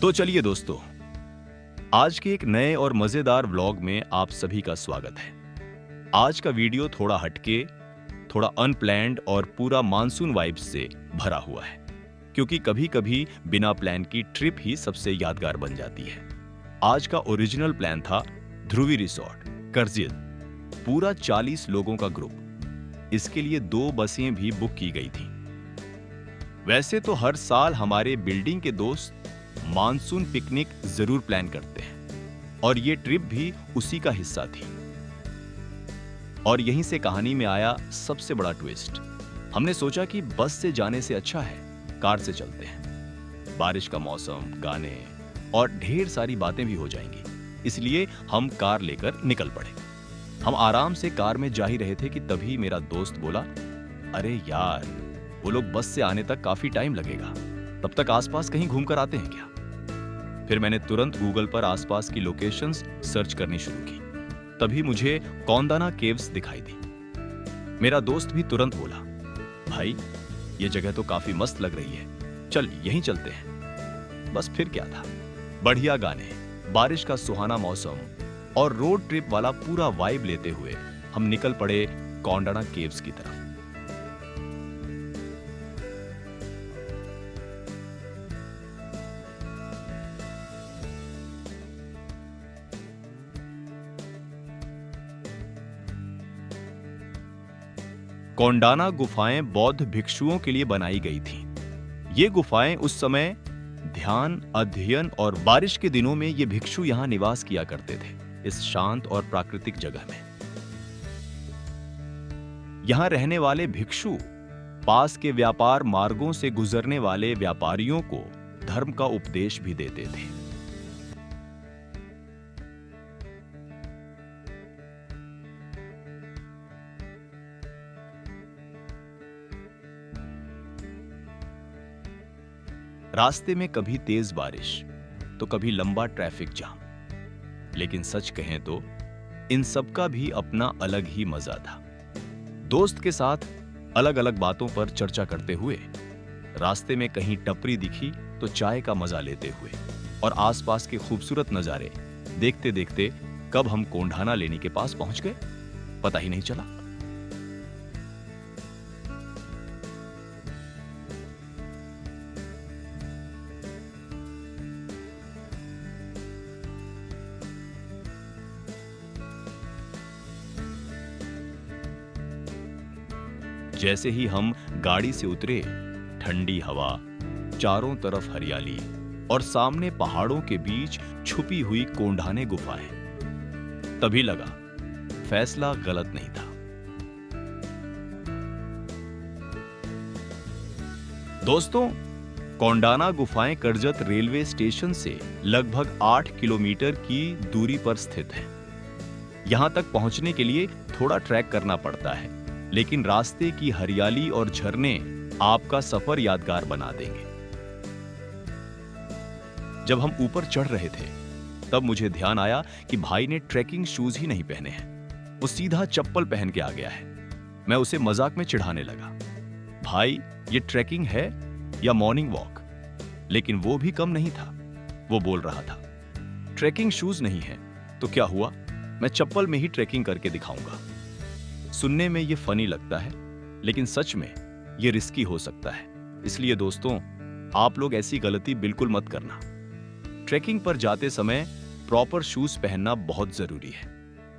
तो चलिए दोस्तों, आज के एक नए और मजेदार व्लॉग में आप सभी का स्वागत है। आज का वीडियो थोड़ा हटके, थोड़ा अनप्लैन्ड और पूरा मानसून वाइब्स से भरा हुआ है, क्योंकि कभी-कभी बिना प्लान की ट्रिप ही सबसे यादगार बन जाती है। आज का ओरिजिनल प्लान था ध्रुवी रिसोर्ट, करजिल, पूरा 40 लोगों का ग्रुप। इसके लिए 2 बसें भी बुक की गई थी। वैसे तो हर साल हमारे बिल्डिंग के दोस्त मानसून पिकनिक जरूर प्लान करते हैं और ये ट्रिप भी उसी का हिस्सा थी। और यहीं से कहानी में आया सबसे बड़ा ट्विस्ट। हमने सोचा कि बस से जाने से अच्छा है कार से चलते हैं। बारिश का मौसम, गाने और ढेर सारी बातें भी हो जाएंगी, इसलिए हम कार लेकर निकल पड़े। हम आराम से कार में जा ही रहे थे कि तभी मेरा दोस्त बोला, अरे यार, वो लोग बस से आने तक काफी टाइम लगेगा, तब तक आसपास कहीं घूम कर आते हैं क्या? फिर मैंने तुरंत गूगल पर आसपास की लोकेशंस सर्च करनी शुरू की। तभी मुझे कौंदाना केव्स दिखाई दी। मेरा दोस्त भी तुरंत बोला, भाई ये जगह तो काफी मस्त लग रही है, चल यहीं चलते हैं। बस फिर क्या था, बढ़िया गाने, बारिश का सुहाना मौसम और रोड ट्रिप वाला पूरा वाइब लेते हुए हम निकल पड़े कौंडाना केव्स की तरफ। कौंडाना गुफाएं बौद्ध भिक्षुओं के लिए बनाई गई थीं। ये गुफाएं उस समय ध्यान, अध्ययन और बारिश के दिनों में ये भिक्षु यहां निवास किया करते थे, इस शांत और प्राकृतिक जगह में। यहां रहने वाले भिक्षु पास के व्यापार मार्गों से गुजरने वाले व्यापारियों को धर्म का उपदेश भी देते थे। रास्ते में कभी तेज बारिश तो कभी लंबा ट्रैफिक जाम, लेकिन सच कहें तो इन सब का भी अपना अलग ही मजा था। दोस्त के साथ अलग अलग बातों पर चर्चा करते हुए, रास्ते में कहीं टपरी दिखी तो चाय का मजा लेते हुए और आसपास के खूबसूरत नजारे देखते देखते कब हम कोंढाना लेनी के पास पहुंच गए पता ही नहीं चला। जैसे ही हम गाड़ी से उतरे, ठंडी हवा, चारों तरफ हरियाली और सामने पहाड़ों के बीच छुपी हुई कोंढाने गुफाएं। तभी लगा फैसला गलत नहीं था। दोस्तों, कोंडाना गुफाएं करजत रेलवे स्टेशन से लगभग 8 किलोमीटर की दूरी पर स्थित है। यहां तक पहुंचने के लिए थोड़ा ट्रैक करना पड़ता है, लेकिन रास्ते की हरियाली और झरने आपका सफर यादगार बना देंगे। जब हम ऊपर चढ़ रहे थे, तब मुझे ध्यान आया कि भाई ने ट्रैकिंग शूज ही नहीं पहने हैं। वो सीधा चप्पल पहन के आ गया है। मैं उसे मजाक में चिढ़ाने लगा, भाई ये ट्रैकिंग है या मॉर्निंग वॉक? लेकिन वो भी कम नहीं था। वो बोल रहा था, ट्रैकिंग शूज नहीं है तो क्या हुआ, मैं चप्पल में ही ट्रैकिंग करके दिखाऊंगा। सुनने में ये फनी लगता है, लेकिन सच में ये रिस्की हो सकता है। इसलिए दोस्तों, आप लोग ऐसी गलती बिल्कुल मत करना। ट्रैकिंग पर जाते समय प्रॉपर शूज पहनना बहुत जरूरी है।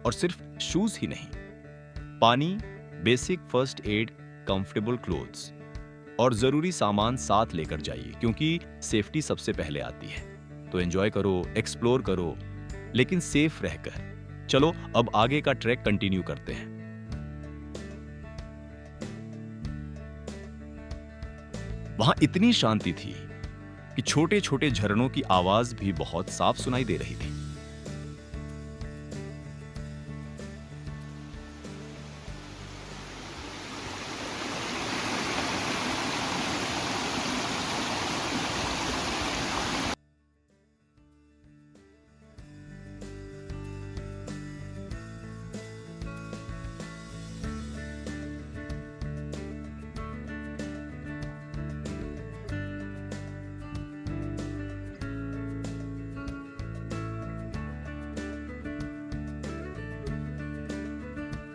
और सिर्फ शूज ही नहीं, पानी, basic first aid, comfortable clothes और जरूरी सामान साथ लेकर जाइए, क्योंकि सेफ्टी सबसे पहले आती है। तो एंजॉय करो, एक्सप्लोर करो, लेकिन सेफ रहकर। चलो अब आगे का ट्रैक कंटिन्यू करते हैं। वहां इतनी शांति थी कि छोटे छोटे झरनों की आवाज भी बहुत साफ सुनाई दे रही थी।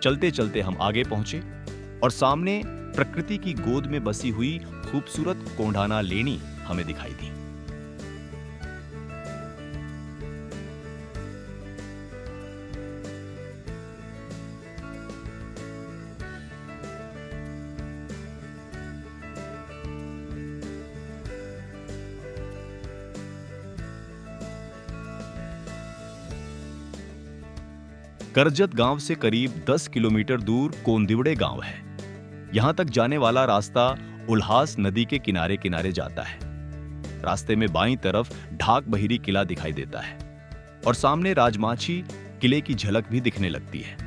चलते चलते हम आगे पहुंचे और सामने प्रकृति की गोद में बसी हुई खूबसूरत कोंढाना लेणी हमें दिखाई दी। करजत गांव से करीब 10 किलोमीटर दूर कोंदिवड़े गांव है। यहां तक जाने वाला रास्ता उल्हास नदी के किनारे किनारे जाता है। रास्ते में बाईं तरफ ढाक बहिरी किला दिखाई देता है और सामने राजमाची किले की झलक भी दिखने लगती है।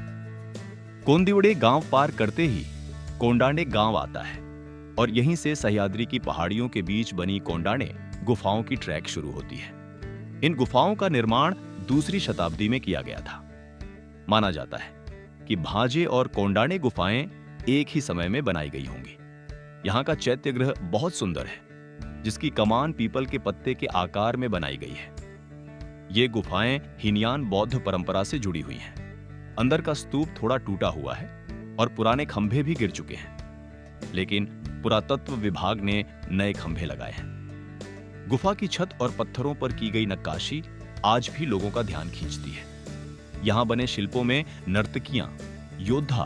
कोंदिवड़े गांव पार करते ही कोंडाणे गांव आता है और यहीं से सह्याद्री की पहाड़ियों के बीच बनी कोंडाणे गुफाओं की ट्रैक शुरू होती है। इन गुफाओं का निर्माण दूसरी शताब्दी में किया गया था। माना जाता है कि भांजे और कोंडाणे गुफाएं एक ही समय में बनाई गई होंगी। यहाँ का चैत्यगृह बहुत सुंदर है, जिसकी कमान पीपल के पत्ते के आकार में बनाई गई है। ये गुफाएं हीनयान बौद्ध परंपरा से जुड़ी हुई हैं। अंदर का स्तूप थोड़ा टूटा हुआ है और पुराने खंभे भी गिर चुके हैं, लेकिन पुरातत्व विभाग ने नए खंभे लगाए हैं। गुफा की छत और पत्थरों पर की गई नक्काशी आज भी लोगों का ध्यान खींचती है। यहाँ बने शिल्पों में नर्तकियां, योद्धा,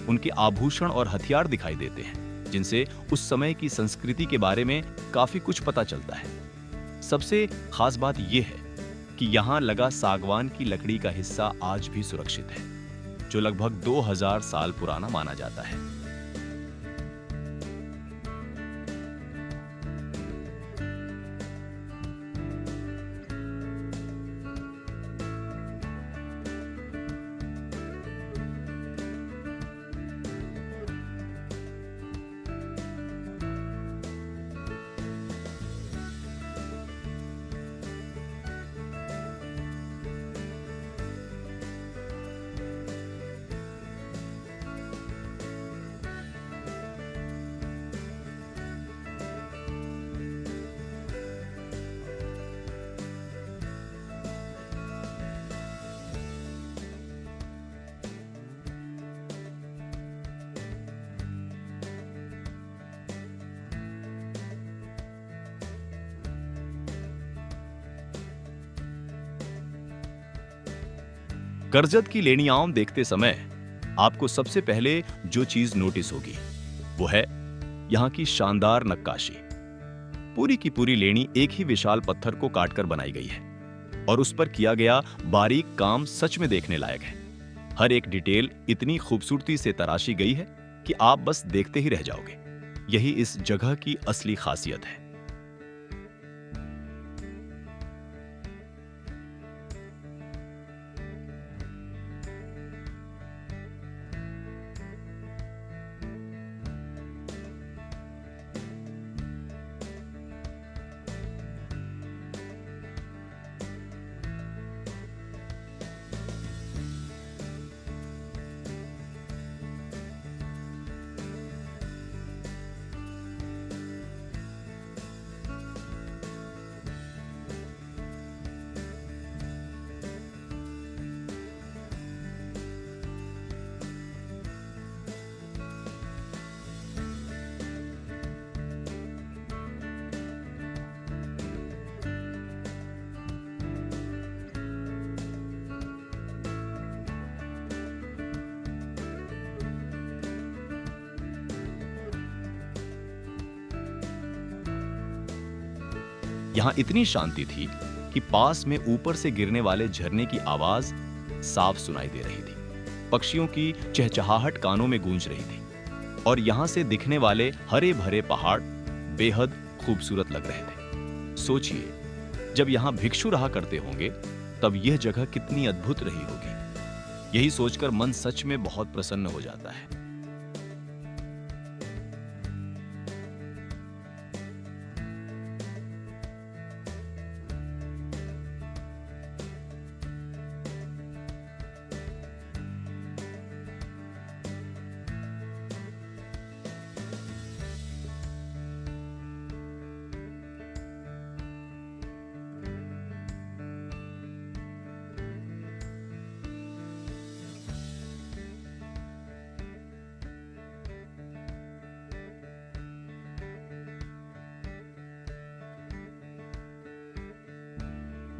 उनके आभूषण और हथियार दिखाई देते हैं, जिनसे उस समय की संस्कृति के बारे में काफी कुछ पता चलता है। सबसे खास बात यह है कि यहाँ लगा सागवान की लकड़ी का हिस्सा आज भी सुरक्षित है, जो लगभग 2000 साल पुराना माना जाता है। करजत की लेणियाओं देखते समय आपको सबसे पहले जो चीज नोटिस होगी वो है यहाँ की शानदार नक्काशी। पूरी की पूरी लेणी एक ही विशाल पत्थर को काटकर बनाई गई है और उस पर किया गया बारीक काम सच में देखने लायक है। हर एक डिटेल इतनी खूबसूरती से तराशी गई है कि आप बस देखते ही रह जाओगे। यही इस जगह की असली खासियत है। यहां इतनी शांति थी कि पास में ऊपर से गिरने वाले झरने की आवाज साफ सुनाई दे रही थी। पक्षियों की चहचहाहट कानों में गूंज रही थी और यहां से दिखने वाले हरे भरे पहाड़ बेहद खूबसूरत लग रहे थे। सोचिए, जब यहां भिक्षु रहा करते होंगे तब यह जगह कितनी अद्भुत रही होगी। यही सोचकर मन सच में बहुत प्रसन्न हो जाता है।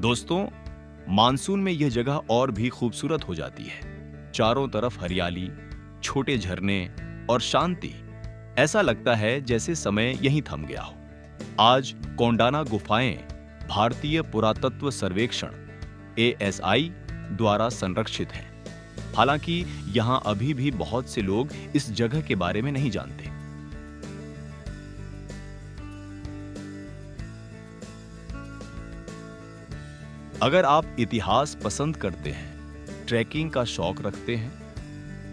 दोस्तों, मानसून में यह जगह और भी खूबसूरत हो जाती है। चारों तरफ हरियाली, छोटे झरने और शांति। ऐसा लगता है जैसे समय यहीं थम गया हो। आज कोंडाना गुफाएं भारतीय पुरातत्व सर्वेक्षण ASI द्वारा संरक्षित हैं। हालांकि यहां अभी भी बहुत से लोग इस जगह के बारे में नहीं जानते। अगर आप इतिहास पसंद करते हैं, ट्रैकिंग का शौक रखते हैं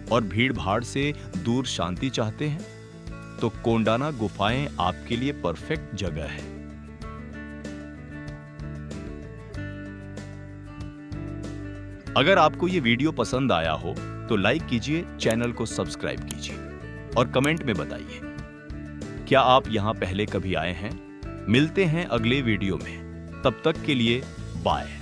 और भीड़-भाड़ से दूर शांति चाहते हैं, तो कोंडाना गुफाएं आपके लिए परफेक्ट जगह है। अगर आपको ये वीडियो पसंद आया हो तो लाइक कीजिए, चैनल को सब्सक्राइब कीजिए और कमेंट में बताइए क्या आप यहां पहले कभी आए हैं। मिलते हैं अगले वीडियो में, तब तक के लिए बाय।